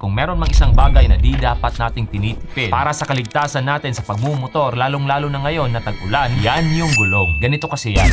kung meron mang isang bagay na di dapat nating tinitipid para sa kaligtasan natin sa pagmumotor, lalong-lalo na ngayon na tag-ulan, yan yung gulong. Ganito kasi yan.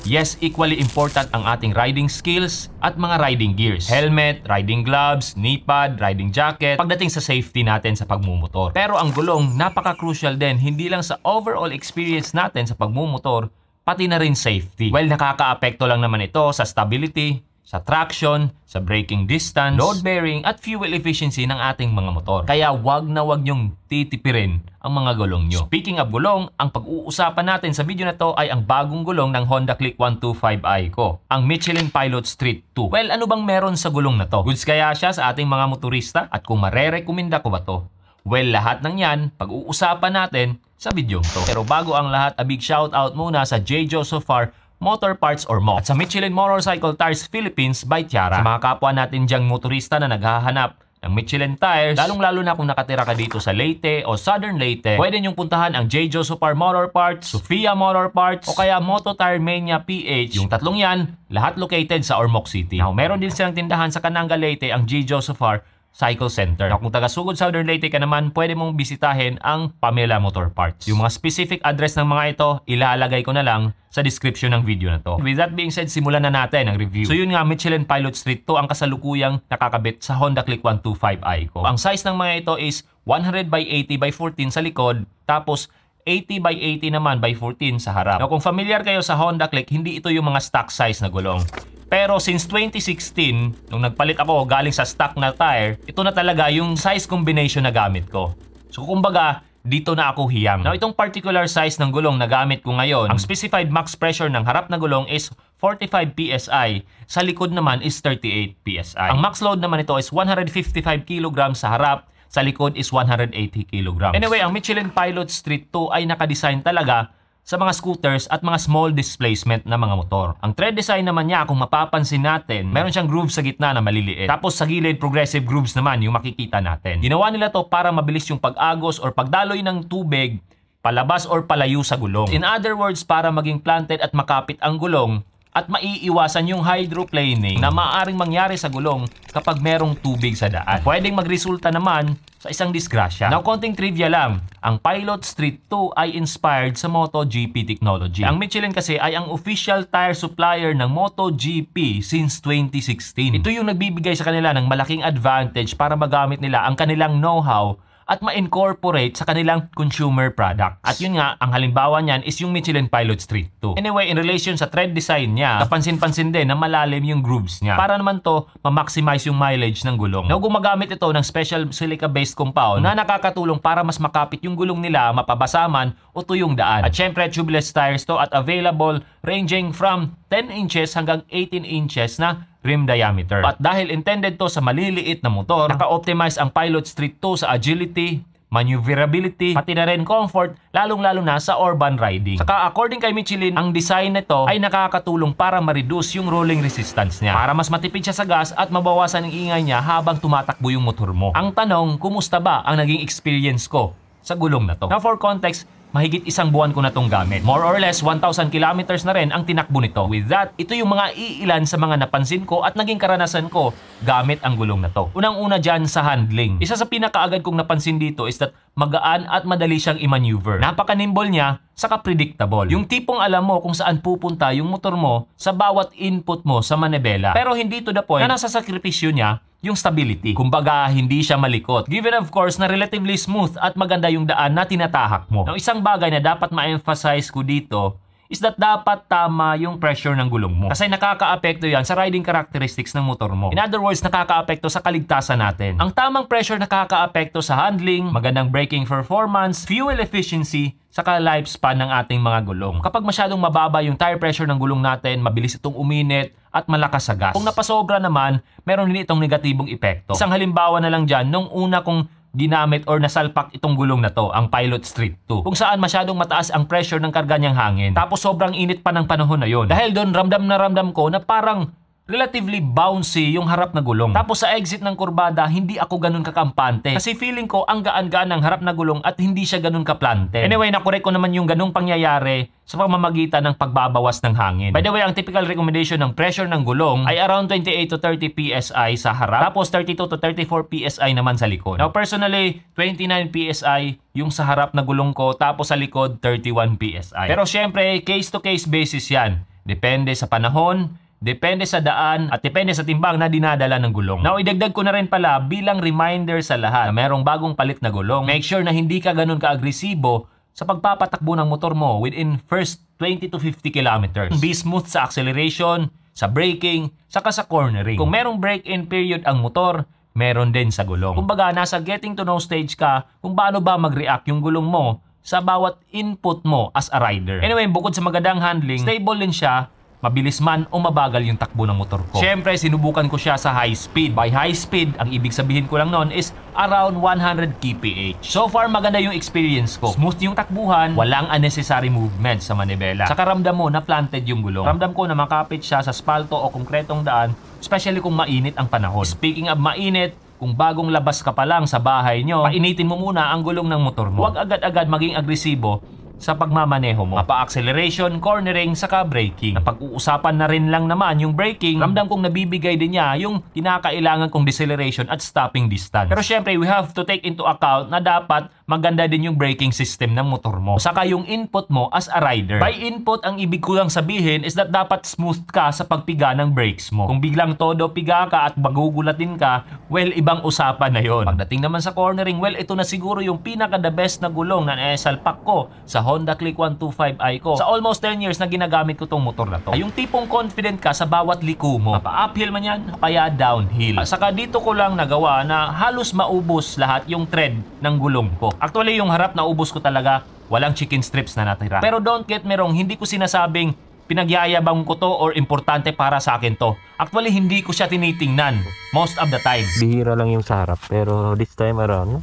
Yes, equally important ang ating riding skills at mga riding gears. Helmet, riding gloves, knee pad, riding jacket, pagdating sa safety natin sa pagmumotor. Pero ang gulong, napaka-crucial din, hindi lang sa overall experience natin sa pagmumotor, pati na rin safety. Well, nakaka-apekto lang naman ito sa stability, sa traction, sa braking distance, load bearing, at fuel efficiency ng ating mga motor. Kaya wag na wag nyong titipirin ang mga gulong nyo. Speaking of gulong, ang pag-uusapan natin sa video na to ay ang bagong gulong ng Honda Click 125i ko, ang Michelin Pilot Street 2. Well, ano bang meron sa gulong na to? Goods kaya siya sa ating mga motorista? At kung marerekomenda ko ba to? Well, lahat ng yan, pag-uusapan natin sa video to. Pero bago ang lahat, a big shoutout muna sa J. Josefar Motor Parts or MOP at sa Michelin Motorcycle Tires Philippines by Tiara. Sa mga kapwa natin dyang motorista na naghahanap ng Michelin tires, lalong-lalo na kung nakatira ka dito sa Leyte o Southern Leyte, pwede niyong puntahan ang J. Josefar Motor Parts, Sofia Motor Parts, o kaya Moto Tire Mania PH. Yung tatlong yan, lahat located sa Ormoc City. Now, meron din silang tindahan sa Cananga Leyte, ang J. Josefar Cycle Center. Now, kung taga-sugod Southern Leyte ka naman, pwede mong bisitahin ang Pamela Motor Parts. Yung mga specific address ng mga ito, ilalagay ko na lang sa description ng video na to. With that being said, simulan na natin ang review. So yun nga, Michelin Pilot Street 2 ang kasalukuyang nakakabit sa Honda Click 125i ko. Ang size ng mga ito is 100 by 80 by 14 sa likod, tapos 80 by 80 naman by 14 sa harap. Now, kung familiar kayo sa Honda Click, hindi ito yung mga stock size na gulong. Pero since 2016, nung nagpalit ako galing sa stock na tire, ito na talaga yung size combination na gamit ko. So kumbaga, dito na ako hiyang. Now, itong particular size ng gulong na gamit ko ngayon, ang specified max pressure ng harap na gulong is 45 PSI. Sa likod naman is 38 PSI. Ang max load naman ito is 155 kg sa harap, sa likod is 180 kg. Anyway, ang Michelin Pilot Street 2 ay nakadesign talaga sa mga scooters at mga small displacement na mga motor. Ang tread design naman niya, kung mapapansin natin, meron siyang grooves sa gitna na maliliit. Tapos sa gilid, progressive grooves naman yung makikita natin. Ginawa nila to para mabilis yung pag-agos or pagdaloy ng tubig palabas or palayo sa gulong. In other words, para maging planted at makapit ang gulong at maiiwasan yung hydroplaning na maaaring mangyari sa gulong kapag merong tubig sa daan. Pwedeng magresulta naman sa isang disgrasya. Now, konting trivia lang. Ang Pilot Street 2 ay inspired sa MotoGP technology. Ang Michelin kasi ay ang official tire supplier ng MotoGP since 2016. Ito yung nagbibigay sa kanila ng malaking advantage para magamit nila ang kanilang know-how at ma-incorporate sa kanilang consumer product. At yun nga, ang halimbawa niyan is yung Michelin Pilot Street 2. Anyway, in relation sa tread design niya, kapansin-pansin din na malalim yung grooves niya. Para naman to, ma-maximize yung mileage ng gulong. Now, gumagamit ito ng special silica-based compound na nakakatulong para mas makapit yung gulong nila, mapabasaman o tuyong daan. At syempre, tubeless tires to at available ranging from 10 inches hanggang 18 inches na rim diameter. At dahil intended to sa maliliit na motor, naka-optimize ang Pilot Street 2 sa agility, maneuverability, pati na rin comfort, lalong-lalo na sa urban riding. Saka according kay Michelin, ang design nito ay nakakatulong para ma-reduce yung rolling resistance niya, para mas matipid siya sa gas at mabawasan ang ingay niya habang tumatakbo yung motor mo. Ang tanong, kumusta ba ang naging experience ko sa gulong na to? Now, for context, mahigit isang buwan ko na tong gamit. More or less, 1,000 kilometers na rin ang tinakbo nito. With that, ito yung mga iilan sa mga napansin ko at naging karanasan ko gamit ang gulong na to. Unang-una dyan sa handling. Isa sa pinakaagad kong napansin dito is that magaan at madali siyang i-maneuver. Napaka-nimble niya, saka predictable. Yung tipong alam mo kung saan pupunta yung motor mo sa bawat input mo sa manibela. Pero hindi to the point na nasa sakripisyo niya yung stability. Kumbaga, hindi siya malikot. Given of course na relatively smooth at maganda yung daan na tinatahak mo. Now, isang bagay na dapat ma-emphasize ko dito is that dapat tama yung pressure ng gulong mo. Kasi nakaka-apekto yan sa riding characteristics ng motor mo. In other words, nakaka-apekto sa kaligtasan natin. Ang tamang pressure nakaka-apekto sa handling, magandang braking performance, fuel efficiency, saka lifespan ng ating mga gulong. Kapag masyadong mababa yung tire pressure ng gulong natin, mabilis itong uminit at malakas sa gas. Kung napasobra naman, meron din itong negatibong epekto. Isang halimbawa na lang dyan, nung una kong ginamit or nasalpak itong gulong na to, ang Pilot Street 2. Kung saan masyadong mataas ang pressure ng karga niyang hangin. Tapos sobrang init pa ng panahon na yon. Dahil doon, ramdam na ramdam ko na parang relatively bouncy yung harap na gulong. Tapos sa exit ng kurbada, hindi ako ganun kakampante. Kasi feeling ko ang gaan-gaan ng harap na gulong at hindi siya ganun kaplante. Anyway, nakorek ko naman yung ganung pangyayari sa pamamagitan ng pagbabawas ng hangin. By the way, ang typical recommendation ng pressure ng gulong ay around 28 to 30 PSI sa harap. Tapos 32 to 34 PSI naman sa likod. Now personally, 29 PSI yung sa harap na gulong ko. Tapos sa likod, 31 PSI. Pero syempre, case to case basis yan. Depende sa panahon, depende sa daan, at depende sa timbang na dinadala ng gulong. Now, idagdag ko na rin pala bilang reminder sa lahat na merong bagong palit na gulong. Make sure na hindi ka ganun ka-agresibo sa pagpapatakbo ng motor mo within first 20 to 50 kilometers. Be smooth sa acceleration, sa braking, saka sa cornering. Kung merong break-in period ang motor, meron din sa gulong. Kumbaga, nasa getting to know stage ka kung paano ba mag-react yung gulong mo sa bawat input mo as a rider. Anyway, bukod sa magandang handling, stable din siya, mabilis man o mabagal yung takbo ng motor ko. Siyempre, sinubukan ko siya sa high speed. By high speed, ang ibig sabihin ko lang noon is around 100 kph. So far, maganda yung experience ko. Smooth yung takbuhan, walang unnecessary movement sa manibela. Saka ramdam mo na planted yung gulong. Ramdam ko na makapit siya sa spalto o konkretong daan, especially kung mainit ang panahon. Speaking of mainit, kung bagong labas ka pa lang sa bahay nyo, painitin mo muna ang gulong ng motor mo. Huwag agad-agad maging agresibo sa pagmamaneho mo. Mapa-acceleration, cornering, saka braking. Napag-uusapan na rin lang naman yung braking, ramdam kong nabibigay din niya yung kinakailangan kong deceleration at stopping distance. Pero syempre, we have to take into account na dapat maganda din yung braking system ng motor mo. Saka yung input mo as a rider. By input, ang ibig ko lang sabihin is that dapat smooth ka sa pagpiga ng brakes mo. Kung biglang todo piga ka at magugulatin ka, well, ibang usapan na yon. Pagdating naman sa cornering, well, ito na siguro yung pinaka-the best na gulong na naisalpak ko sa Honda Click 125i ko. Sa almost 10 years na ginagamit ko tong motor na to. Yung tipong confident ka sa bawat liko mo. Mapa-uphill man yan, kaya downhill. Saka dito ko lang nagawa na halos maubos lahat yung tread ng gulong ko. Actually, yung harap na ubos ko talaga, walang chicken strips na natira. Pero don't get me wrong, hindi ko sinasabing pinagyayabang ko to or importante para sa akin to. Actually, hindi ko siya tinitingnan most of the time. Bihira lang yung sa harap, pero this time around,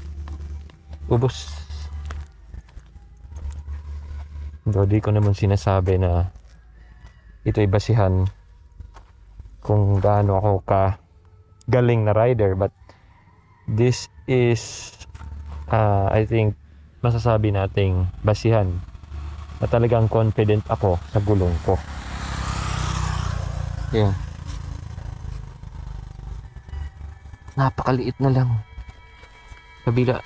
ubos. Hindi ko naman sinasabi na ito'y basihan kung gaano ako ka galing na rider, but this is I think masasabi nating basihan na talagang confident ako sa gulong ko. Yan. Napakaliit na lang. Kabila,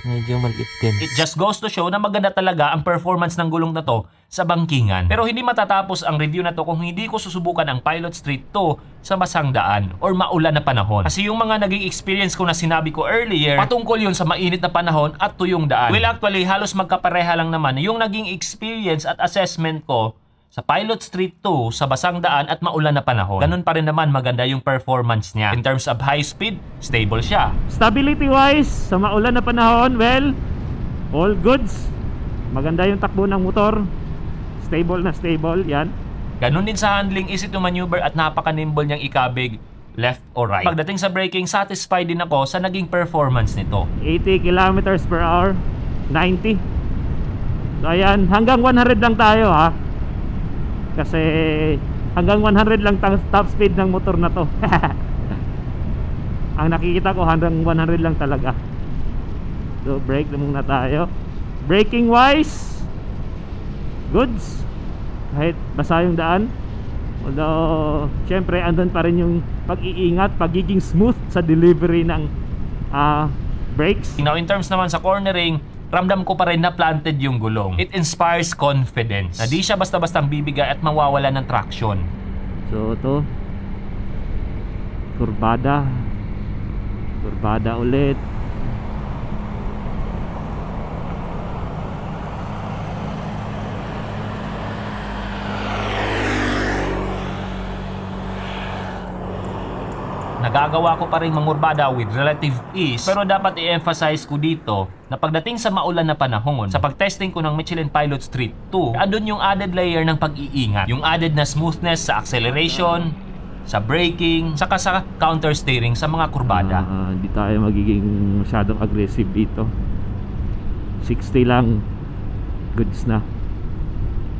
medyo maliit din. It just goes to show na maganda talaga ang performance ng gulong na to sa bangkingan. Pero hindi matatapos ang review na to kung hindi ko susubukan ang Pilot Street 2 sa basang daan or maulan na panahon. Kasi yung mga naging experience ko na sinabi ko earlier, patungkol yun sa mainit na panahon at tuyong daan. Well, actually, halos magkapareha lang naman yung naging experience at assessment ko sa Pilot Street 2 sa basang daan at maulan na panahon. Ganun pa rin naman maganda yung performance niya. In terms of high speed, stable siya. Stability wise, sa maulan na panahon, well, all goods. Maganda yung takbo ng motor. Stable na stable, yan. Ganun din sa handling, easy to maneuver at napaka-nimble niyang ikabig left or right. Pagdating sa braking, satisfied din ako sa naging performance nito. 80 kilometers per hour, 90. So ayan, hanggang 100 lang tayo ha. Kasi hanggang 100 lang top speed ng motor na to. Ang nakikita ko hanggang 100 lang talaga. So brake na muna tayo. Braking wise, goods. Kahit basa yung daan, although syempre andun pa rin yung pag-iingat, pagiging smooth sa delivery ng brakes. Now in terms naman sa cornering, ramdam ko pa rin na planted yung gulong. It inspires confidence na di siya basta-bastang bibigay at mawawala ng traction. So ito, kurbada ulit. Nagagawa ko pa rin mangurbada with relative ease, pero dapat i-emphasize ko dito na pagdating sa maulan na panahon, sa pagtesting ko ng Michelin Pilot Street 2, andun yung added layer ng pag-iingat, yung added na smoothness sa acceleration, sa braking, saka sa counter steering sa mga kurbada. Hindi tayo magiging masyadong aggressive dito. 60 lang, goods na.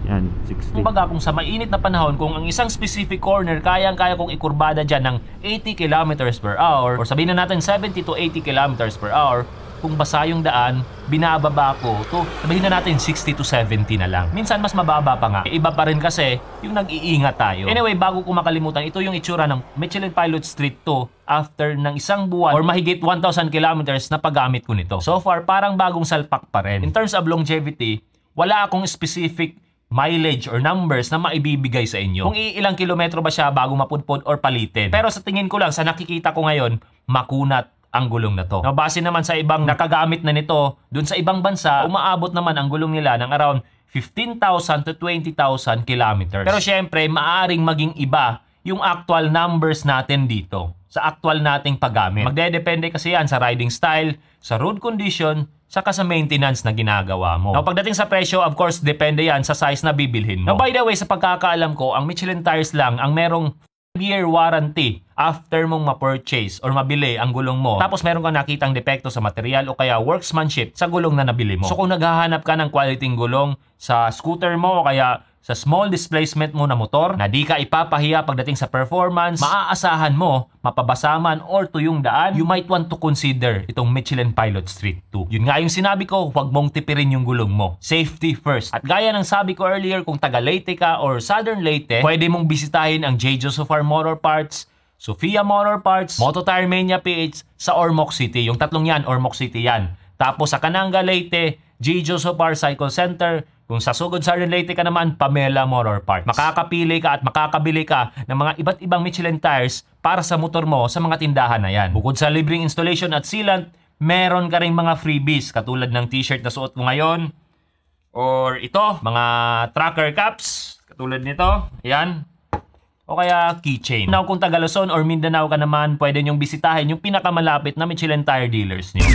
Yan, 60. Kumbaga kung sa mainit na panahon, kung ang isang specific corner kayang-kaya kong ikurbada dyan ng 80 kilometers per hour or sabihin na natin 70 to 80 kilometers per hour, kung basa yung daan, binababa ko to, sabihin na natin 60 to 70 na lang. Minsan mas mababa pa nga. Iba pa rin kasi yung nag-iingat tayo. Anyway, bago ko makalimutan, ito yung itsura ng Michelin Pilot Street 2 after ng isang buwan or mahigit 1,000 kilometers na paggamit ko nito. So far, parang bagong salpak pa rin. In terms of longevity, wala akong specific mileage or numbers na maibibigay sa inyo. Kung ilang kilometro ba siya bago mapudpod or palitin. Pero sa tingin ko lang, sa nakikita ko ngayon, makunat ang gulong na to. Now, base naman sa ibang nakagamit na nito, dun sa ibang bansa, umaabot naman ang gulong nila ng around 15,000 to 20,000 kilometers. Pero syempre, maaring maging iba yung actual numbers natin dito sa actual nating paggamit. Magdedepende kasi yan sa riding style, sa road condition, saka sa maintenance na ginagawa mo. Now, pagdating sa presyo, of course, depende yan sa size na bibilhin mo. Now, by the way, sa pagkakaalam ko, ang Michelin tires lang ang merong year warranty after mong ma-purchase or mabili ang gulong mo. Tapos meron kang nakitang depekto sa material o kaya workmanship sa gulong na nabili mo. So kung naghahanap ka ng quality gulong sa scooter mo o kaya sa small displacement mo na motor na di ka ipapahiya pagdating sa performance, maaasahan mo, mapabasaman or tuyong daan, you might want to consider itong Michelin Pilot Street 2. Yun nga yung sinabi ko, huwag mong tipirin yung gulong mo. Safety first. At gaya ng sabi ko earlier, kung taga Leyte ka or Southern Leyte, pwede mong bisitahin ang J. Joseph Motor Parts, Sofia Motor Parts, Moto Tire Mania PH sa Ormoc City. Yung tatlong yan, Ormoc City yan. Tapos sa Cananga, Leyte, J. Joseph Cycle Center. Kung sa Sugod Southern Leyte ka naman, Pamela Motor Parts. Makakapili ka at makakabili ka ng mga iba't ibang Michelin tires para sa motor mo sa mga tindahan na yan. Bukod sa libreng installation at sealant, meron ka rin mga freebies katulad ng t-shirt na suot mo ngayon. Or ito, mga tracker caps katulad nito. Ayan. O kaya keychain. Now kung taga Luzon or Mindanao ka naman, pwede nyong bisitahin yung pinakamalapit na Michelin tire dealers niyo.